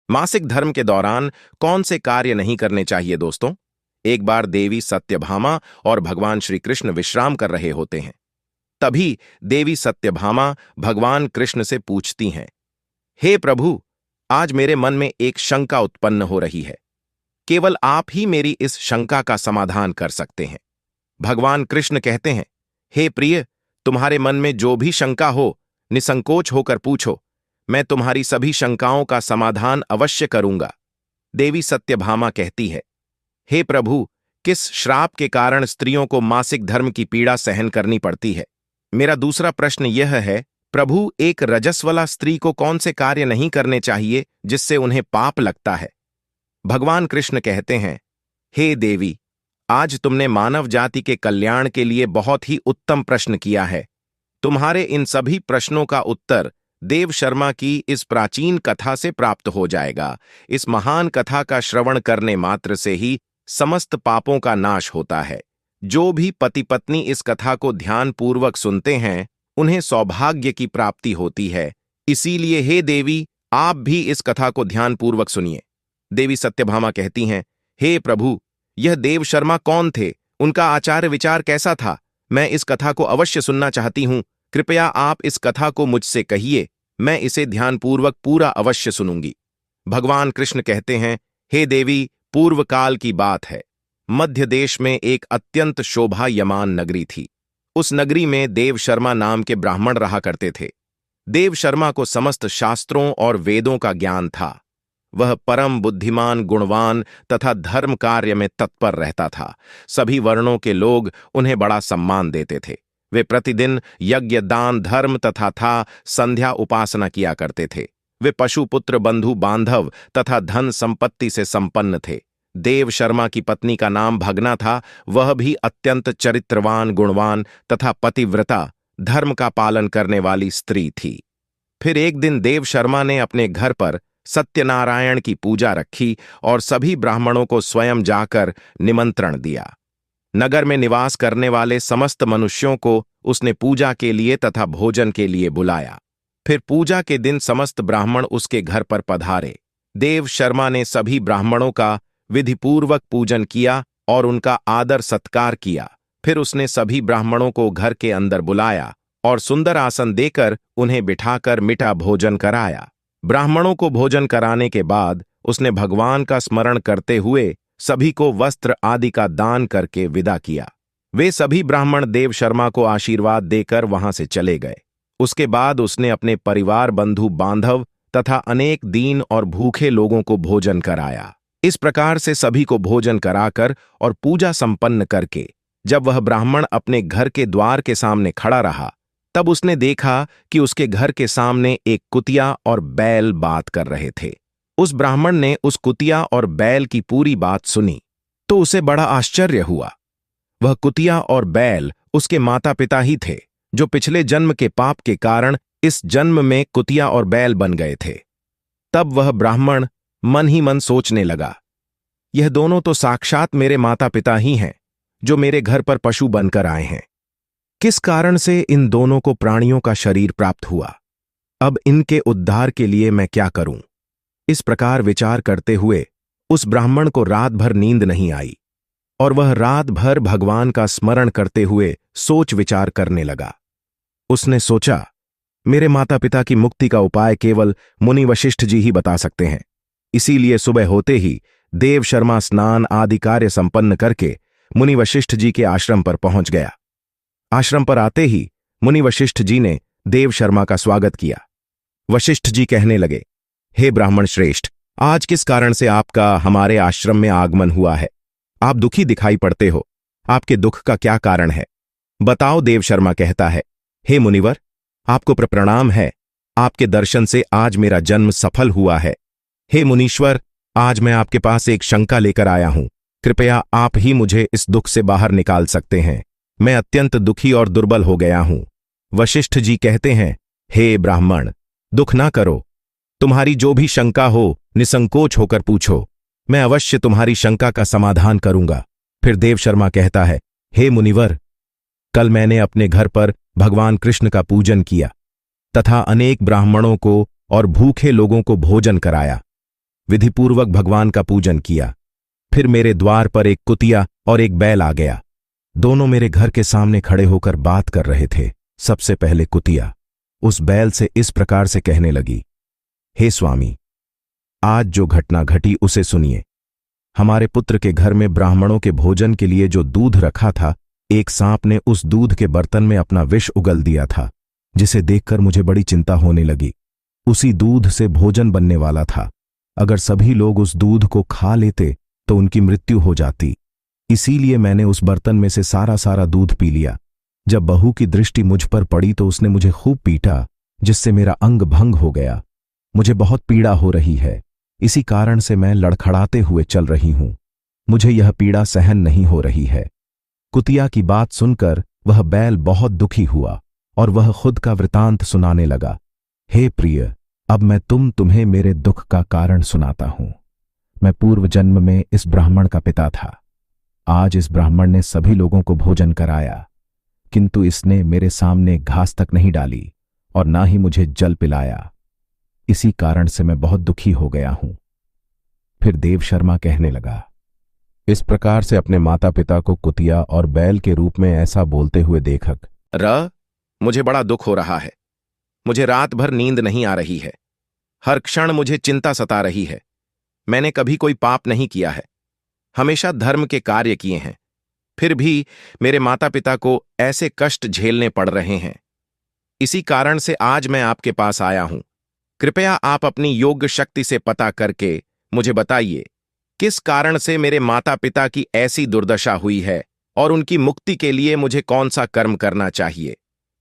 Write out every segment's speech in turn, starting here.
मासिक धर्म के दौरान कौन से कार्य नहीं करने चाहिए दोस्तों? एक बार देवी सत्यभामा और भगवान श्री कृष्ण विश्राम कर रहे होते हैं। तभी देवी सत्यभामा भगवान कृष्ण से पूछती हैं, हे प्रभु, आज मेरे मन में एक शंका उत्पन्न हो रही है। केवल आप ही मेरी इस शंका का समाधान कर सकते हैं। भगवान कृष्ण कहते हैं, हे प्रिय, तुम्हारे मन में जो भी शंका हो, निसंकोच होकर पूछो। मैं तुम्हारी सभी शंकाओं का समाधान अवश्य करूंगा। देवी सत्यभामा कहती है, हे प्रभु, किस श्राप के कारण स्त्रियों को मासिक धर्म की पीड़ा सहन करनी पड़ती है? मेरा दूसरा प्रश्न यह है, प्रभु, एक रजस्वला स्त्री को कौन से कार्य नहीं करने चाहिए जिससे उन्हें पाप लगता है? भगवान कृष्ण कहते हैं, हे देवी, आज तुमने मानव जाति के कल्याण के लिए बहुत ही उत्तम प्रश्न किया है। तुम्हारे इन सभी प्रश्नों का उत्तर देव शर्मा की इस प्राचीन कथा से प्राप्त हो जाएगा। इस महान कथा का श्रवण करने मात्र से ही समस्त पापों का नाश होता है। जो भी पति पत्नी इस कथा को ध्यानपूर्वक सुनते हैं, उन्हें सौभाग्य की प्राप्ति होती है। इसीलिए हे देवी, आप भी इस कथा को ध्यानपूर्वक सुनिए। देवी सत्यभामा कहती हैं, हे प्रभु, यह देव शर्मा कौन थे? उनका आचार विचार कैसा था? मैं इस कथा को अवश्य सुनना चाहती हूं। कृपया आप इस कथा को मुझसे कहिए, मैं इसे ध्यानपूर्वक पूरा अवश्य सुनूंगी। भगवान कृष्ण कहते हैं, हे देवी, पूर्व काल की बात है। मध्य देश में एक अत्यंत शोभायमान नगरी थी। उस नगरी में देव शर्मा नाम के ब्राह्मण रहा करते थे। देव शर्मा को समस्त शास्त्रों और वेदों का ज्ञान था। वह परम बुद्धिमान, गुणवान तथा धर्म कार्य में तत्पर रहता था। सभी वर्णों के लोग उन्हें बड़ा सम्मान देते थे। वे प्रतिदिन यज्ञ, दान, धर्म तथा संध्या उपासना किया करते थे। वे पशुपुत्र, बंधु बांधव तथा धन संपत्ति से संपन्न थे। देव शर्मा की पत्नी का नाम भगना था। वह भी अत्यंत चरित्रवान, गुणवान तथा पतिव्रता, धर्म का पालन करने वाली स्त्री थी। फिर एक दिन देव शर्मा ने अपने घर पर सत्यनारायण की पूजा रखी और सभी ब्राह्मणों को स्वयं जाकर निमंत्रण दिया। नगर में निवास करने वाले समस्त मनुष्यों को उसने पूजा के लिए तथा भोजन के लिए बुलाया। फिर पूजा के दिन समस्त ब्राह्मण उसके घर पर पधारे। देव शर्मा ने सभी ब्राह्मणों का विधिपूर्वक पूजन किया और उनका आदर सत्कार किया। फिर उसने सभी ब्राह्मणों को घर के अंदर बुलाया और सुंदर आसन देकर उन्हें बिठाकर मीठा भोजन कराया। ब्राह्मणों को भोजन कराने के बाद उसने भगवान का स्मरण करते हुए सभी को वस्त्र आदि का दान करके विदा किया। वे सभी ब्राह्मण देव शर्मा को आशीर्वाद देकर वहां से चले गए। उसके बाद उसने अपने परिवार, बंधु बांधव तथा अनेक दीन और भूखे लोगों को भोजन कराया। इस प्रकार से सभी को भोजन कराकर और पूजा संपन्न करके जब वह ब्राह्मण अपने घर के द्वार के सामने खड़ा रहा, तब उसने देखा कि उसके घर के सामने एक कुतिया और बैल बात कर रहे थे। उस ब्राह्मण ने उस कुतिया और बैल की पूरी बात सुनी तो उसे बड़ा आश्चर्य हुआ। वह कुतिया और बैल उसके माता पिता ही थे, जो पिछले जन्म के पाप के कारण इस जन्म में कुतिया और बैल बन गए थे। तब वह ब्राह्मण मन ही मन सोचने लगा, यह दोनों तो साक्षात मेरे माता पिता ही हैं, जो मेरे घर पर पशु बनकर आए हैं। किस कारण से इन दोनों को प्राणियों का शरीर प्राप्त हुआ? अब इनके उद्धार के लिए मैं क्या करूं? इस प्रकार विचार करते हुए उस ब्राह्मण को रात भर नींद नहीं आई और वह रात भर भगवान का स्मरण करते हुए सोच विचार करने लगा। उसने सोचा, मेरे माता पिता की मुक्ति का उपाय केवल मुनि वशिष्ठ जी ही बता सकते हैं। इसीलिए सुबह होते ही देव शर्मा स्नान आदि कार्य संपन्न करके मुनि वशिष्ठ जी के आश्रम पर पहुंच गया। आश्रम पर आते ही मुनि वशिष्ठ जी ने देव शर्मा का स्वागत किया। वशिष्ठ जी कहने लगे, हे ब्राह्मण श्रेष्ठ, आज किस कारण से आपका हमारे आश्रम में आगमन हुआ है? आप दुखी दिखाई पड़ते हो। आपके दुख का क्या कारण है? बताओ। देव शर्मा कहता है, हे मुनिवर, आपको प्रणाम है। आपके दर्शन से आज मेरा जन्म सफल हुआ है। हे मुनीश्वर, आज मैं आपके पास एक शंका लेकर आया हूं। कृपया आप ही मुझे इस दुख से बाहर निकाल सकते हैं। मैं अत्यंत दुखी और दुर्बल हो गया हूं। वशिष्ठ जी कहते हैं, हे ब्राह्मण, दुख ना करो। तुम्हारी जो भी शंका हो, निसंकोच होकर पूछो। मैं अवश्य तुम्हारी शंका का समाधान करूंगा। फिर देव शर्मा कहता है, हे मुनिवर, कल मैंने अपने घर पर भगवान कृष्ण का पूजन किया तथा अनेक ब्राह्मणों को और भूखे लोगों को भोजन कराया। विधिपूर्वक भगवान का पूजन किया। फिर मेरे द्वार पर एक कुतिया और एक बैल आ गया। दोनों मेरे घर के सामने खड़े होकर बात कर रहे थे। सबसे पहले कुतिया उस बैल से इस प्रकार से कहने लगी, हे स्वामी, आज जो घटना घटी उसे सुनिए। हमारे पुत्र के घर में ब्राह्मणों के भोजन के लिए जो दूध रखा था, एक सांप ने उस दूध के बर्तन में अपना विष उगल दिया था, जिसे देखकर मुझे बड़ी चिंता होने लगी। उसी दूध से भोजन बनने वाला था। अगर सभी लोग उस दूध को खा लेते तो उनकी मृत्यु हो जाती। इसीलिए मैंने उस बर्तन में से सारा दूध पी लिया। जब बहू की दृष्टि मुझ पर पड़ी तो उसने मुझे खूब पीटा, जिससे मेरा अंग भंग हो गया। मुझे बहुत पीड़ा हो रही है। इसी कारण से मैं लड़खड़ाते हुए चल रही हूं। मुझे यह पीड़ा सहन नहीं हो रही है। कुतिया की बात सुनकर वह बैल बहुत दुखी हुआ और वह खुद का वृतांत सुनाने लगा। हे प्रिय, अब मैं तुम्हें मेरे दुख का कारण सुनाता हूं। मैं पूर्व जन्म में इस ब्राह्मण का पिता था। आज इस ब्राह्मण ने सभी लोगों को भोजन कराया, किंतु इसने मेरे सामने घास तक नहीं डाली और ना ही मुझे जल पिलाया। इसी कारण से मैं बहुत दुखी हो गया हूं। फिर देव शर्मा कहने लगा। इस प्रकार से अपने माता पिता को कुतिया और बैल के रूप में ऐसा बोलते हुए देखकर मुझे बड़ा दुख हो रहा है। मुझे रात भर नींद नहीं आ रही है। हर क्षण मुझे चिंता सता रही है। मैंने कभी कोई पाप नहीं किया है, हमेशा धर्म के कार्य किए हैं। फिर भी मेरे माता पिता को ऐसे कष्ट झेलने पड़ रहे हैं। इसी कारण से आज मैं आपके पास आया हूं। कृपया आप अपनी योग्य शक्ति से पता करके मुझे बताइए, किस कारण से मेरे माता पिता की ऐसी दुर्दशा हुई है और उनकी मुक्ति के लिए मुझे कौन सा कर्म करना चाहिए।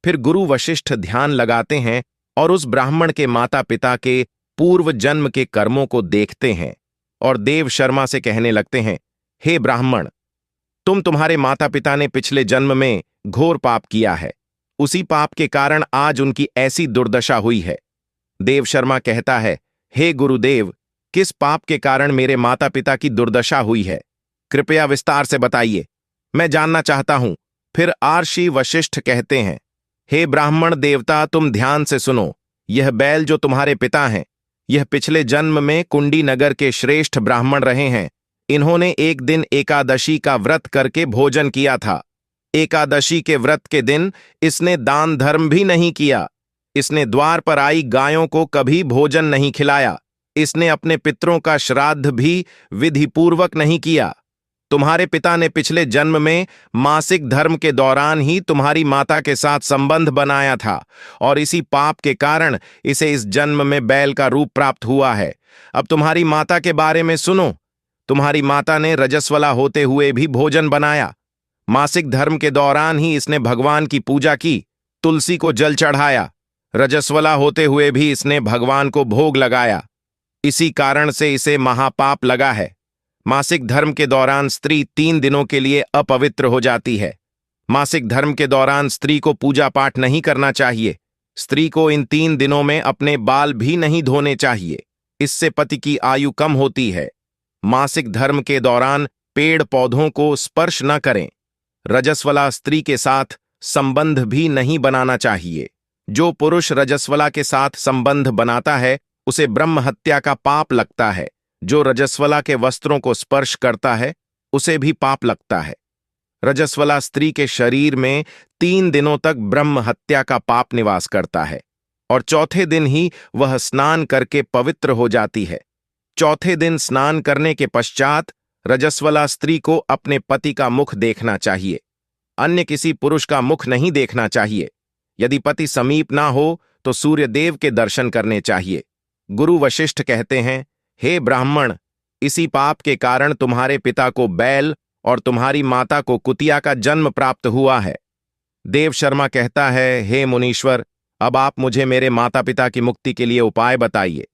फिर गुरु वशिष्ठ ध्यान लगाते हैं और उस ब्राह्मण के माता पिता के पूर्व जन्म के कर्मों को देखते हैं और देव शर्मा से कहने लगते हैं, हे ब्राह्मण, तुम्हारे माता पिता ने पिछले जन्म में घोर पाप किया है। उसी पाप के कारण आज उनकी ऐसी दुर्दशा हुई है। देव शर्मा कहता है, हे गुरुदेव, किस पाप के कारण मेरे माता पिता की दुर्दशा हुई है? कृपया विस्तार से बताइए, मैं जानना चाहता हूं। फिर आर्षि वशिष्ठ कहते हैं, हे ब्राह्मण देवता, तुम ध्यान से सुनो। यह बैल जो तुम्हारे पिता हैं, यह पिछले जन्म में कुंडी नगर के श्रेष्ठ ब्राह्मण रहे हैं। इन्होंने एक दिन एकादशी का व्रत करके भोजन किया था। एकादशी के व्रत के दिन इसने दान धर्म भी नहीं किया। इसने द्वार पर आई गायों को कभी भोजन नहीं खिलाया। इसने अपने पितरों का श्राद्ध भी विधिपूर्वक नहीं किया। तुम्हारे पिता ने पिछले जन्म में मासिक धर्म के दौरान ही तुम्हारी माता के साथ संबंध बनाया था और इसी पाप के कारण इसे इस जन्म में बैल का रूप प्राप्त हुआ है। अब तुम्हारी माता के बारे में सुनो। तुम्हारी माता ने रजस्वला होते हुए भी भोजन बनाया। मासिक धर्म के दौरान ही इसने भगवान की पूजा की, तुलसी को जल चढ़ाया। रजस्वला होते हुए भी इसने भगवान को भोग लगाया। इसी कारण से इसे महापाप लगा है। मासिक धर्म के दौरान स्त्री 3 दिनों के लिए अपवित्र हो जाती है। मासिक धर्म के दौरान स्त्री को पूजा पाठ नहीं करना चाहिए। स्त्री को इन 3 दिनों में अपने बाल भी नहीं धोने चाहिए। इससे पति की आयु कम होती है। मासिक धर्म के दौरान पेड़ पौधों को स्पर्श न करें। रजस्वला स्त्री के साथ संबंध भी नहीं बनाना चाहिए। जो पुरुष रजस्वला के साथ संबंध बनाता है उसे ब्रह्म हत्या का पाप लगता है। जो रजस्वला के वस्त्रों को स्पर्श करता है उसे भी पाप लगता है। रजस्वला स्त्री के शरीर में 3 दिनों तक ब्रह्म हत्या का पाप निवास करता है और चौथे दिन ही वह स्नान करके पवित्र हो जाती है। चौथे दिन स्नान करने के पश्चात रजस्वला स्त्री को अपने पति का मुख देखना चाहिए। अन्य किसी पुरुष का मुख नहीं देखना चाहिए। यदि पति समीप ना हो तो सूर्यदेव के दर्शन करने चाहिए। गुरु वशिष्ठ कहते हैं, हे ब्राह्मण, इसी पाप के कारण तुम्हारे पिता को बैल और तुम्हारी माता को कुतिया का जन्म प्राप्त हुआ है। देव शर्मा कहता है, हे मुनीश्वर, अब आप मुझे मेरे माता पिता की मुक्ति के लिए उपाय बताइए।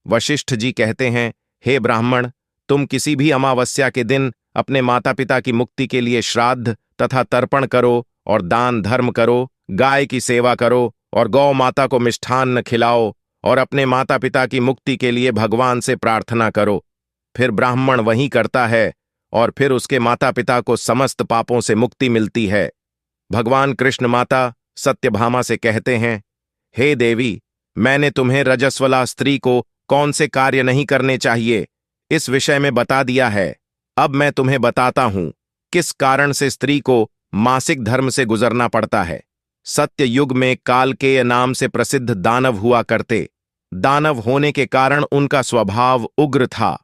वशिष्ठ जी कहते हैं, हे ब्राह्मण, तुम किसी भी अमावस्या के दिन अपने माता पिता की मुक्ति के लिए श्राद्ध तथा तर्पण करो और दान धर्म करो, गाय की सेवा करो और गौ माता को मिष्ठान्न खिलाओ और अपने माता पिता की मुक्ति के लिए भगवान से प्रार्थना करो। फिर ब्राह्मण वही करता है और फिर उसके माता पिता को समस्त पापों से मुक्ति मिलती है। भगवान कृष्ण माता सत्यभामा से कहते हैं, हे देवी, मैंने तुम्हें रजस्वला स्त्री को कौन से कार्य नहीं करने चाहिए, इस विषय में बता दिया है। अब मैं तुम्हें बताता हूं किस कारण से स्त्री को मासिक धर्म से गुजरना पड़ता है। सत्य युग में कालकेय नाम से प्रसिद्ध दानव हुआ करते। दानव होने के कारण उनका स्वभाव उग्र था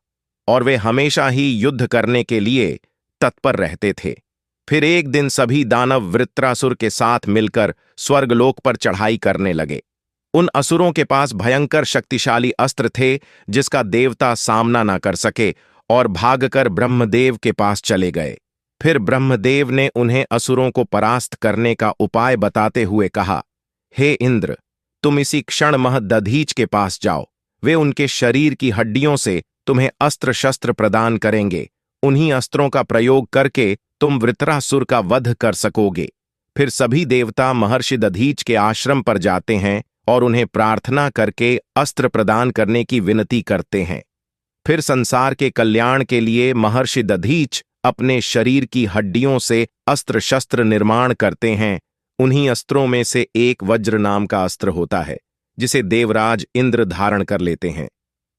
और वे हमेशा ही युद्ध करने के लिए तत्पर रहते थे। फिर एक दिन सभी दानव वृत्रासुर के साथ मिलकर स्वर्गलोक पर चढ़ाई करने लगे। उन असुरों के पास भयंकर शक्तिशाली अस्त्र थे जिसका देवता सामना न कर सके और भागकर ब्रह्मदेव के पास चले गए। फिर ब्रह्मदेव ने उन्हें असुरों को परास्त करने का उपाय बताते हुए कहा, हे इंद्र, तुम इसी क्षण दधीच के पास जाओ। वे उनके शरीर की हड्डियों से तुम्हें अस्त्र शस्त्र प्रदान करेंगे। उन्हीं अस्त्रों का प्रयोग करके तुम वृत्रासुर का वध कर सकोगे। फिर सभी देवता महर्षि दधीच के आश्रम पर जाते हैं और उन्हें प्रार्थना करके अस्त्र प्रदान करने की विनती करते हैं। फिर संसार के कल्याण के लिए महर्षि दधीच अपने शरीर की हड्डियों से अस्त्र शस्त्र निर्माण करते हैं। उन्हीं अस्त्रों में से एक वज्र नाम का अस्त्र होता है जिसे देवराज इंद्र धारण कर लेते हैं।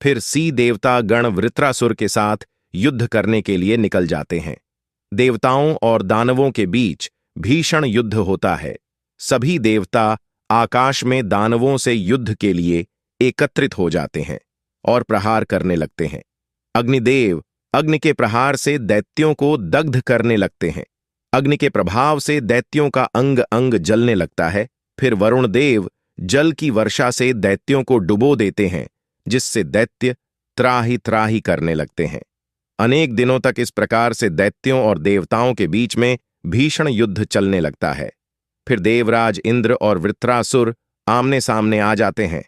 फिर सी देवता गण वृत्रासुर के साथ युद्ध करने के लिए निकल जाते हैं। देवताओं और दानवों के बीच भीषण युद्ध होता है। सभी देवता आकाश में दानवों से युद्ध के लिए एकत्रित हो जाते हैं और प्रहार करने लगते हैं। अग्निदेव अग्नि के प्रहार से दैत्यों को दग्ध करने लगते हैं। अग्नि के प्रभाव से दैत्यों का अंग अंग जलने लगता है। फिर वरुण देव जल की वर्षा से दैत्यों को डुबो देते हैं, जिससे दैत्य त्राहि त्राहि करने लगते हैं। अनेक दिनों तक इस प्रकार से दैत्यों और देवताओं के बीच में भीषण युद्ध चलने लगता है। फिर देवराज इंद्र और वृत्रासुर आमने सामने आ जाते हैं।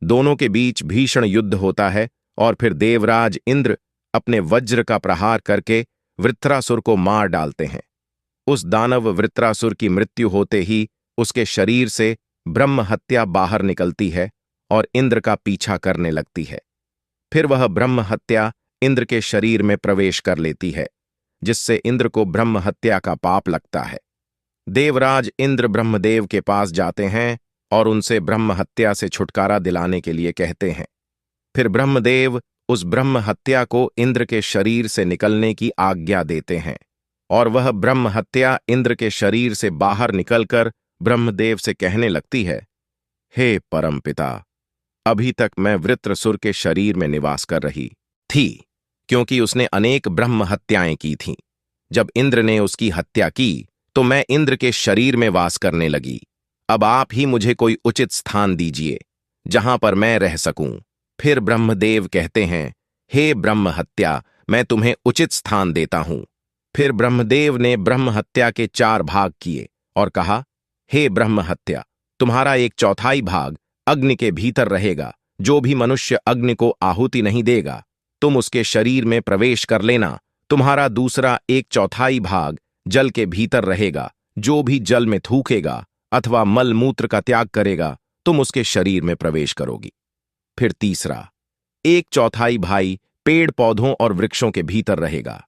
दोनों के बीच भीषण युद्ध होता है और फिर देवराज इंद्र अपने वज्र का प्रहार करके वृत्रासुर को मार डालते हैं। उस दानव वृत्रासुर की मृत्यु होते ही उसके शरीर से ब्रह्म हत्या बाहर निकलती है और इंद्र का पीछा करने लगती है। फिर वह ब्रह्म हत्या इंद्र के शरीर में प्रवेश कर लेती है, जिससे इंद्र को ब्रह्म हत्या का पाप लगता है। देवराज इंद्र ब्रह्मदेव के पास जाते हैं और उनसे ब्रह्म हत्या से छुटकारा दिलाने के लिए कहते हैं। फिर ब्रह्मदेव उस ब्रह्म हत्या को इंद्र के शरीर से निकलने की आज्ञा देते हैं और वह ब्रह्म हत्या इंद्र के शरीर से बाहर निकलकर ब्रह्मदेव से कहने लगती है, हे परमपिता, अभी तक मैं वृत्रासुर के शरीर में निवास कर रही थी, क्योंकि उसने अनेक ब्रह्म हत्याएं की थीं। जब इंद्र ने उसकी हत्या की तो मैं इंद्र के शरीर में वास करने लगी। अब आप ही मुझे कोई उचित स्थान दीजिए जहां पर मैं रह सकूं। फिर ब्रह्मदेव कहते हैं, हे ब्रह्म हत्या, मैं तुम्हें उचित स्थान देता हूं। फिर ब्रह्मदेव ने ब्रह्म हत्या के 4 भाग किए और कहा, हे ब्रह्म हत्या, तुम्हारा 1/4 भाग अग्नि के भीतर रहेगा। जो भी मनुष्य अग्नि को आहुति नहीं देगा, तुम उसके शरीर में प्रवेश कर लेना। तुम्हारा दूसरा 1/4 भाग जल के भीतर रहेगा। जो भी जल में थूकेगा अथवा मल मूत्र का त्याग करेगा, तुम उसके शरीर में प्रवेश करोगी। फिर तीसरा 1/4 भाग पेड़ पौधों और वृक्षों के भीतर रहेगा।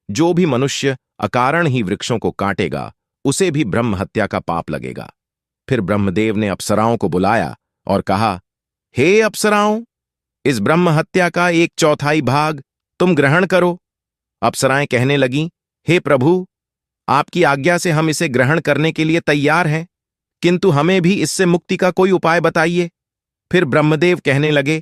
जो भी मनुष्य अकारण ही वृक्षों को काटेगा, उसे भी ब्रह्म हत्या का पाप लगेगा। फिर ब्रह्मदेव ने अप्सराओं को बुलाया और कहा, हे अप्सराओं, इस ब्रह्म हत्या का 1/4 भाग तुम ग्रहण करो। अप्सराएं कहने लगीं, हे प्रभु, आपकी आज्ञा से हम इसे ग्रहण करने के लिए तैयार हैं, किंतु हमें भी इससे मुक्ति का कोई उपाय बताइए। फिर ब्रह्मदेव कहने लगे,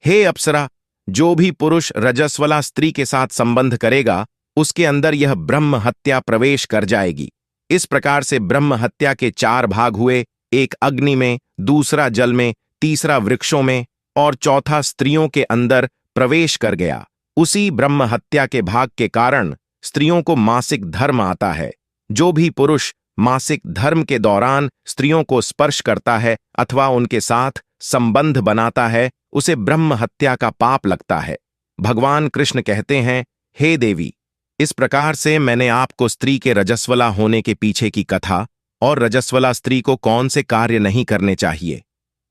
हे अप्सरा, जो भी पुरुष रजस्वला स्त्री के साथ संबंध करेगा, उसके अंदर यह ब्रह्म हत्या प्रवेश कर जाएगी। इस प्रकार से ब्रह्म हत्या के 4 भाग हुए, एक अग्नि में, दूसरा जल में, तीसरा वृक्षों में और चौथा स्त्रियों के अंदर प्रवेश कर गया। उसी ब्रह्म हत्या के भाग के कारण स्त्रियों को मासिक धर्म आता है। जो भी पुरुष मासिक धर्म के दौरान स्त्रियों को स्पर्श करता है अथवा उनके साथ संबंध बनाता है, उसे ब्रह्म हत्या का पाप लगता है। भगवान कृष्ण कहते हैं, हे देवी, इस प्रकार से मैंने आपको स्त्री के रजस्वला होने के पीछे की कथा और रजस्वला स्त्री को कौन से कार्य नहीं करने चाहिए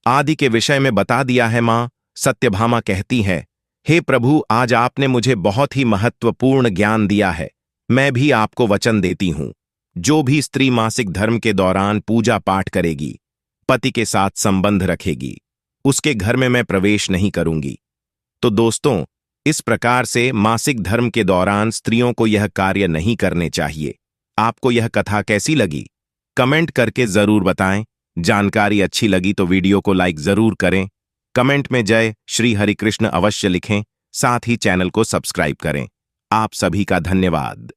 आदि के विषय में बता दिया है। मां सत्यभामा कहती है, हे प्रभु, आज आपने मुझे बहुत ही महत्वपूर्ण ज्ञान दिया है। मैं भी आपको वचन देती हूं, जो भी स्त्री मासिक धर्म के दौरान पूजा पाठ करेगी, पति के साथ संबंध रखेगी, उसके घर में मैं प्रवेश नहीं करूंगी। तो दोस्तों, इस प्रकार से मासिक धर्म के दौरान स्त्रियों को यह कार्य नहीं करने चाहिए। आपको यह कथा कैसी लगी? कमेंट करके जरूर बताएं। जानकारी अच्छी लगी तो वीडियो को लाइक जरूर करें। कमेंट में जय श्री हरिकृष्ण अवश्य लिखें। साथ ही चैनल को सब्सक्राइब करें। आप सभी का धन्यवाद।